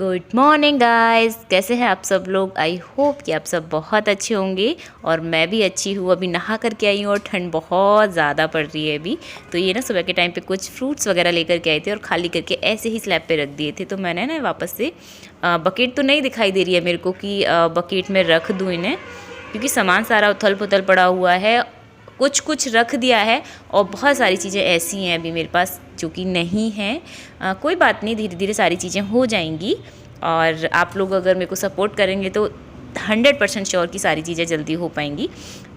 Good morning guys, कैसे हैं आप सब लोग। आई होप कि आप सब बहुत अच्छे होंगे और मैं भी अच्छी हूँ। अभी नहा करके आई हूँ और ठंड बहुत ज़्यादा पड़ रही है अभी। तो ये ना सुबह के टाइम पे कुछ फ्रूट्स वगैरह लेकर के आए थे और खाली करके ऐसे ही स्लैब पे रख दिए थे। तो मैंने ना वापस से बकेट तो नहीं दिखाई दे रही है मेरे को कि बकेट में रख दूँ इन्हें, क्योंकि सामान सारा उथल पुथल पड़ा हुआ है। कुछ कुछ रख दिया है और बहुत सारी चीज़ें ऐसी हैं अभी मेरे पास जो कि नहीं हैं। कोई बात नहीं, धीरे धीरे सारी चीज़ें हो जाएंगी और आप लोग अगर मेरे को सपोर्ट करेंगे तो 100% श्योर कि सारी चीज़ें जल्दी हो पाएंगी।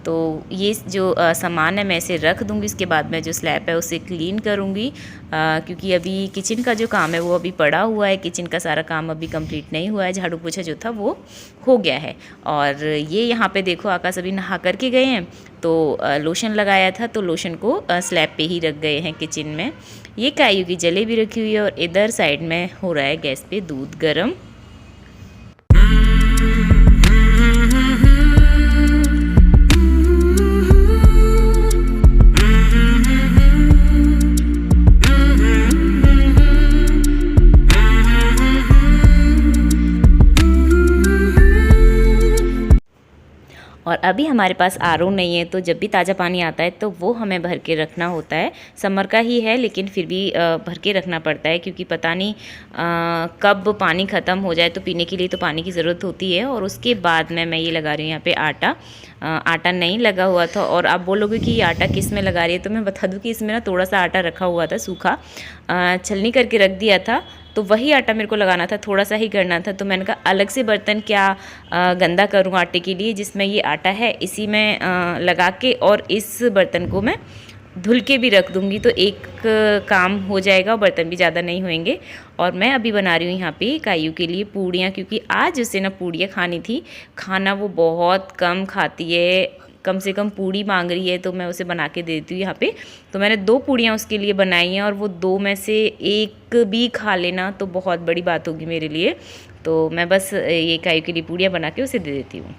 तो ये जो सामान है मैं इसे रख दूँगी। इसके बाद मैं जो स्लैब है उसे क्लीन करूँगी, क्योंकि अभी किचन का जो काम है वो अभी पड़ा हुआ है। किचन का सारा काम अभी कंप्लीट नहीं हुआ है। झाड़ू पोछा जो था वो हो गया है। और ये यहाँ पे देखो आकाश अभी नहा करके गए हैं, तो लोशन लगाया था तो लोशन को स्लैब पे ही रख गए हैं किचन में। ये काजू की जलेबी रखी हुई है और इधर साइड में हो रहा है गैस पे दूध गर्म। और अभी हमारे पास आरओ नहीं है, तो जब भी ताज़ा पानी आता है तो वो हमें भर के रखना होता है। समर का ही है लेकिन फिर भी भर के रखना पड़ता है, क्योंकि पता नहीं कब पानी ख़त्म हो जाए। तो पीने के लिए तो पानी की ज़रूरत होती है। और उसके बाद में मैं ये लगा रही हूँ यहाँ पे आटा। आटा नहीं लगा हुआ था और आप बोलोगे कि ये आटा किस में लगा रही है, तो मैं बता दूँ कि इसमें ना थोड़ा सा आटा रखा हुआ था सूखा, छलनी करके रख दिया था। तो वही आटा मेरे को लगाना था, थोड़ा सा ही करना था। तो मैंने कहा अलग से बर्तन क्या गंदा करूँ आटे के लिए, जिसमें ये आटा है इसी में लगा के और इस बर्तन को मैं धुल के भी रख दूँगी। तो एक काम हो जाएगा, बर्तन भी ज़्यादा नहीं होंगे। और मैं अभी बना रही हूँ यहाँ पे कायू के लिए पूड़ियाँ, क्योंकि आज उसे ना पूड़ियाँ खानी थी। खाना वो बहुत कम खाती है, कम से कम पूड़ी मांग रही है, तो मैं उसे बना के देती हूँ यहाँ पे। तो मैंने 2 पूड़ियाँ उसके लिए बनाई हैं और वो 2 में से एक भी खा लेना तो बहुत बड़ी बात होगी मेरे लिए। तो मैं बस ये कायू के लिए पूड़ियाँ बना के उसे दे देती हूँ।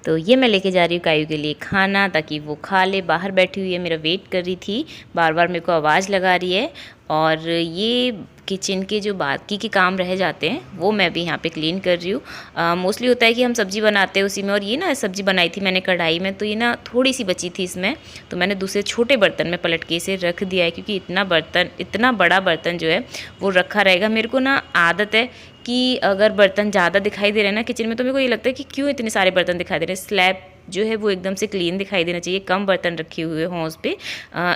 तो ये मैं लेके जा रही हूँ कायू के लिए खाना, ताकि वो खा ले। बाहर बैठी हुई है, मेरा वेट कर रही थी, बार बार मेरे को आवाज़ लगा रही है। और ये किचन के जो बाकी के काम रह जाते हैं वो मैं भी यहाँ पे क्लीन कर रही हूँ। मोस्टली होता है कि हम सब्ज़ी बनाते हैं उसी में, और ये ना सब्ज़ी बनाई थी मैंने कढ़ाई में, तो ये ना थोड़ी सी बची थी इसमें, तो मैंने दूसरे छोटे बर्तन में पलट के इसे रख दिया है। क्योंकि इतना बड़ा बर्तन जो है वो रखा रहेगा। मेरे को ना आदत है कि अगर बर्तन ज़्यादा दिखाई दे रहे हैं ना किचन में, तो मेरे को ये लगता है कि क्यों इतने सारे बर्तन दिखाई दे रहे हैं। स्लैब जो है वो एकदम से क्लीन दिखाई देना चाहिए, कम बर्तन रखे हुए हों उस पर,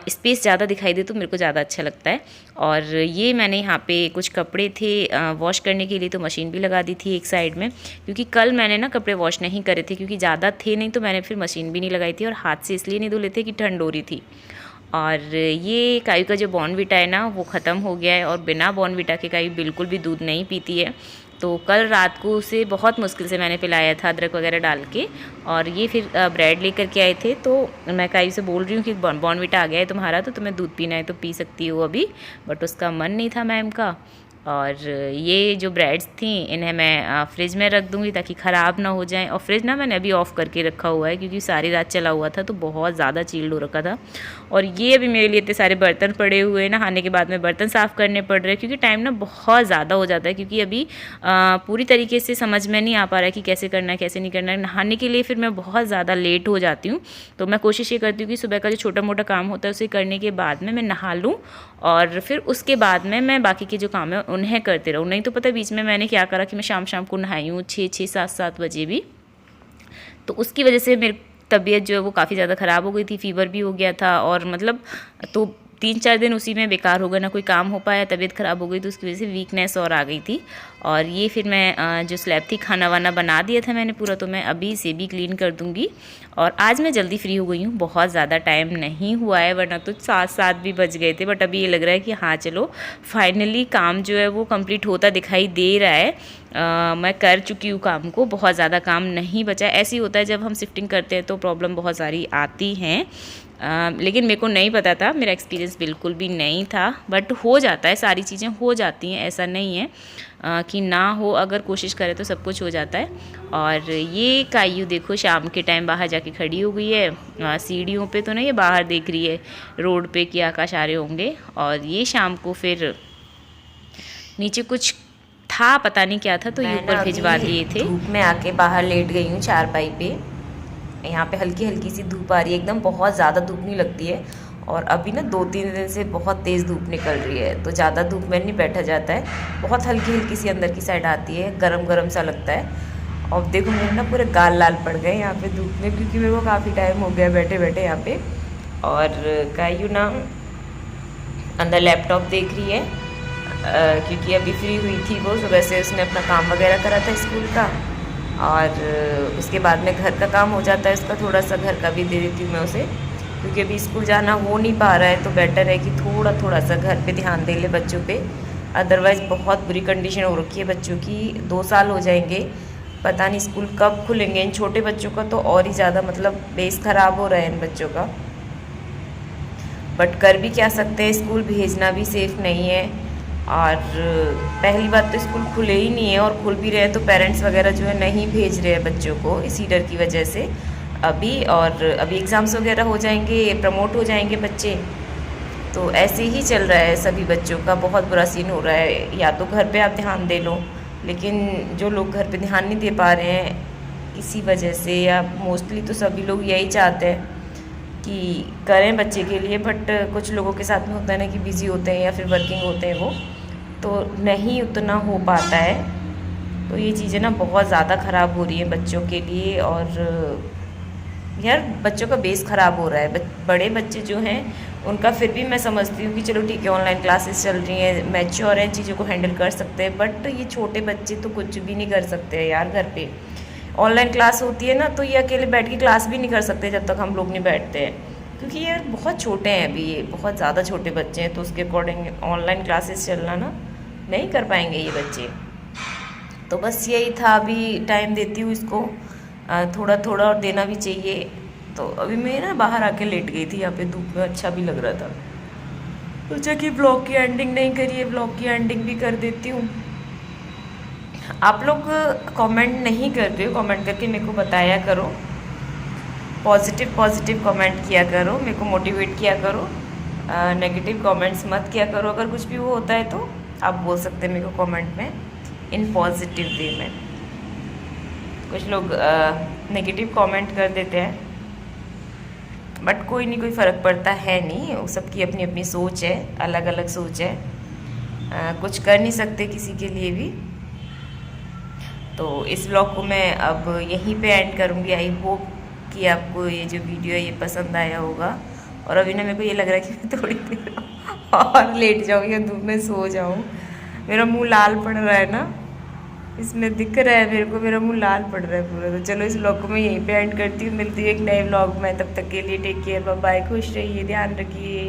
स्पेस ज़्यादा दिखाई दे तो मेरे को ज़्यादा अच्छा लगता है। और ये मैंने यहाँ पे कुछ कपड़े थे वॉश करने के लिए, तो मशीन भी लगा दी थी एक साइड में, क्योंकि कल मैंने ना कपड़े वॉश नहीं करे थे, क्योंकि ज़्यादा थे नहीं, तो मैंने फिर मशीन भी नहीं लगाई थी। और हाथ से इसलिए नहीं धुले थे कि ठंड हो रही थी। और ये कायू का जो बॉर्नविटा है ना वो ख़त्म हो गया है, और बिना बॉर्नविटा के कायू बिल्कुल भी दूध नहीं पीती है। तो कल रात को उसे बहुत मुश्किल से मैंने पिलाया था अदरक वगैरह डाल के। और ये फिर ब्रेड लेकर के आए थे, तो मैं कायू से बोल रही हूँ कि बॉर्नविटा आ गया है तुम्हारा, तो तुम्हें दूध पीना है तो पी सकती हो अभी, बट उसका मन नहीं था मैम का। और ये जो ब्रेड्स थी इन्हें मैं फ्रिज में रख दूँगी ताकि ख़राब ना हो जाएं। और फ्रिज ना मैंने अभी ऑफ़ करके रखा हुआ है, क्योंकि सारी रात चला हुआ था तो बहुत ज़्यादा चिल्ड हो रखा था। और ये अभी मेरे लिए इतने सारे बर्तन पड़े हुए हैं, नहाने के बाद में बर्तन साफ़ करने पड़ रहे हैं, क्योंकि टाइम ना बहुत ज़्यादा हो जाता है। क्योंकि अभी पूरी तरीके से समझ में नहीं आ पा रहा है कि कैसे करना है कैसे नहीं करना है। नहाने के लिए फिर मैं बहुत ज़्यादा लेट हो जाती हूँ। तो मैं कोशिश ये करती हूँ कि सुबह का जो छोटा मोटा काम होता है उसे करने के बाद में मैं नहा लूँ, और फिर उसके बाद में मैं बाकी के जो काम है उन्हें करते रहूँ। नहीं तो पता है बीच में मैंने क्या करा कि मैं शाम को नहाई हूँ 6 7 बजे भी, तो उसकी वजह से मेरी तबीयत जो है वो काफ़ी ज़्यादा ख़राब हो गई थी, फ़ीवर भी हो गया था। और मतलब तो 3-4 दिन उसी में बेकार हो गए, ना कोई काम हो पाया, तबीयत ख़राब हो गई तो उसकी वजह से वीकनेस और आ गई थी। और ये फिर मैं जो स्लैब थी, खाना वाना बना दिया था मैंने पूरा, तो मैं अभी इसे भी क्लीन कर दूँगी। और आज मैं जल्दी फ्री हो गई हूँ, बहुत ज़्यादा टाइम नहीं हुआ है, वरना तो 7 भी बज गए थे। बट अभी ये लग रहा है कि हाँ चलो फाइनली काम जो है वो कंप्लीट होता दिखाई दे रहा है। मैं कर चुकी हूँ काम को, बहुत ज़्यादा काम नहीं बचा। ऐसे ही होता है जब हम शिफ्टिंग करते हैं तो प्रॉब्लम बहुत सारी आती हैं। लेकिन मेरे को नहीं पता था, मेरा एक्सपीरियंस बिल्कुल भी नहीं था। बट हो जाता है, सारी चीज़ें हो जाती हैं, ऐसा नहीं है कि ना हो, अगर कोशिश करें तो सब कुछ हो जाता है। और ये कायू देखो शाम के टाइम बाहर जाके खड़ी हो गई है, सीढ़ियों पे तो नहीं, ये बाहर देख रही है रोड पे कि आकाश आ रहे होंगे। और ये शाम को फिर नीचे कुछ था, पता नहीं क्या था, तो ये ऊपर भिजवा दिए थे। धूप में आके बाहर लेट गई हूँ चारपाई पे। यहाँ पे हल्की हल्की सी धूप आ रही है, एकदम बहुत ज़्यादा धूप नहीं लगती है। और अभी ना 2-3 दिन से बहुत तेज़ धूप निकल रही है, तो ज़्यादा धूप में नहीं बैठा जाता है, बहुत हल्की हल्की सी अंदर की साइड आती है, गरम गरम सा लगता है। और देखो मेरे ना पूरे गाल लाल पड़ गए यहाँ पे धूप में, क्योंकि मेरे को काफ़ी टाइम हो गया बैठे बैठे यहाँ पे। और कायू ना अंदर लैपटॉप देख रही है, क्योंकि अभी फ्री हुई थी वो, सुबह से उसने अपना काम वगैरह करा था स्कूल का। और उसके बाद में घर का काम हो जाता है उसका, थोड़ा सा घर का भी दे देती हूँ मैं उसे, क्योंकि अभी स्कूल जाना हो नहीं पा रहा है, तो बेटर है कि थोड़ा सा घर पे ध्यान दे ले बच्चों पे। अदरवाइज़ बहुत बुरी कंडीशन हो रखी है बच्चों की, 2 साल हो जाएंगे, पता नहीं स्कूल कब खुलेंगे। इन छोटे बच्चों का तो और ही ज़्यादा मतलब बेस ख़राब हो रहा है इन बच्चों का। बट कर भी क्या सकते हैं, स्कूल भेजना भी सेफ़ नहीं है। और पहली बात तो स्कूल खुले ही नहीं है, और खुल भी रहे हैं तो पेरेंट्स वगैरह जो है नहीं भेज रहे हैं बच्चों को, इसी डर की वजह से अभी। और अभी एग्ज़ाम्स वगैरह हो जाएंगे, प्रमोट हो जाएंगे बच्चे, तो ऐसे ही चल रहा है सभी बच्चों का, बहुत बुरा सीन हो रहा है। या तो घर पे आप ध्यान दे लो, लेकिन जो लोग घर पे ध्यान नहीं दे पा रहे हैं इसी वजह से, या मोस्टली तो सभी लोग यही चाहते हैं कि करें बच्चे के लिए, बट कुछ लोगों के साथ में होता है ना कि बिज़ी होते हैं या फिर वर्किंग होते हैं वो, तो नहीं उतना हो पाता है। तो ये चीज़ें ना बहुत ज़्यादा ख़राब हो रही हैं बच्चों के लिए। और यार बच्चों का बेस ख़राब हो रहा है। बड़े बच्चे जो हैं उनका फिर भी मैं समझती हूँ कि चलो ठीक है, ऑनलाइन क्लासेस चल रही हैं, मैच्योर हैं, चीज़ों को हैंडल कर सकते हैं। बट ये छोटे बच्चे तो कुछ भी नहीं कर सकते हैं यार। घर पे ऑनलाइन क्लास होती है ना, तो ये अकेले बैठ के क्लास भी नहीं कर सकते जब तक हम लोग नहीं बैठते हैं, क्योंकि ये बहुत छोटे हैं अभी, ये बहुत ज़्यादा छोटे बच्चे हैं, तो उसके अकॉर्डिंग ऑनलाइन क्लासेस चलना ना नहीं कर पाएंगे ये बच्चे। तो बस यही था, अभी टाइम देती हूँ इसको, थोड़ा और देना भी चाहिए। तो अभी मैं ना बाहर आके लेट गई थी यहाँ पे धूप में, अच्छा भी लग रहा था, सोचा कि ब्लॉग की एंडिंग नहीं करी है, ब्लॉग की एंडिंग भी कर देती हूँ। आप लोग कमेंट नहीं करते हो, कमेंट करके मेरे को बताया करो, पॉजिटिव कमेंट किया करो, मेरे को मोटिवेट किया करो, नेगेटिव कमेंट्स मत किया करो। अगर कुछ भी वो होता है तो आप बोल सकते हैं मेरे को कमेंट में, इन पॉजिटिव वे में। कुछ लोग नेगेटिव कमेंट कर देते हैं, बट कोई नहीं, कोई फ़र्क पड़ता है नहीं, वो सबकी अपनी अपनी सोच है, अलग अलग सोच है, कुछ कर नहीं सकते किसी के लिए भी। तो इस व्लॉग को मैं अब यहीं पे एंड करूँगी। आई होप कि आपको ये जो वीडियो है ये पसंद आया होगा। और अभी ना मेरे को ये लग रहा है कि मैं थोड़ी देर और लेट जाऊँ या धूप में सो जाऊँ, मेरा मुंह लाल पड़ रहा है ना, इसमें दिख रहा है मेरे को, मेरा मुंह लाल पड़ रहा है पूरा। तो चलो इस व्लॉग को मैं यहीं पे एंड करती हूँ, मिलती हूँ एक नए व्लॉग में, तब तक के लिए टेक केयर, बाय बाय, खुश रहिए, ध्यान रखिए।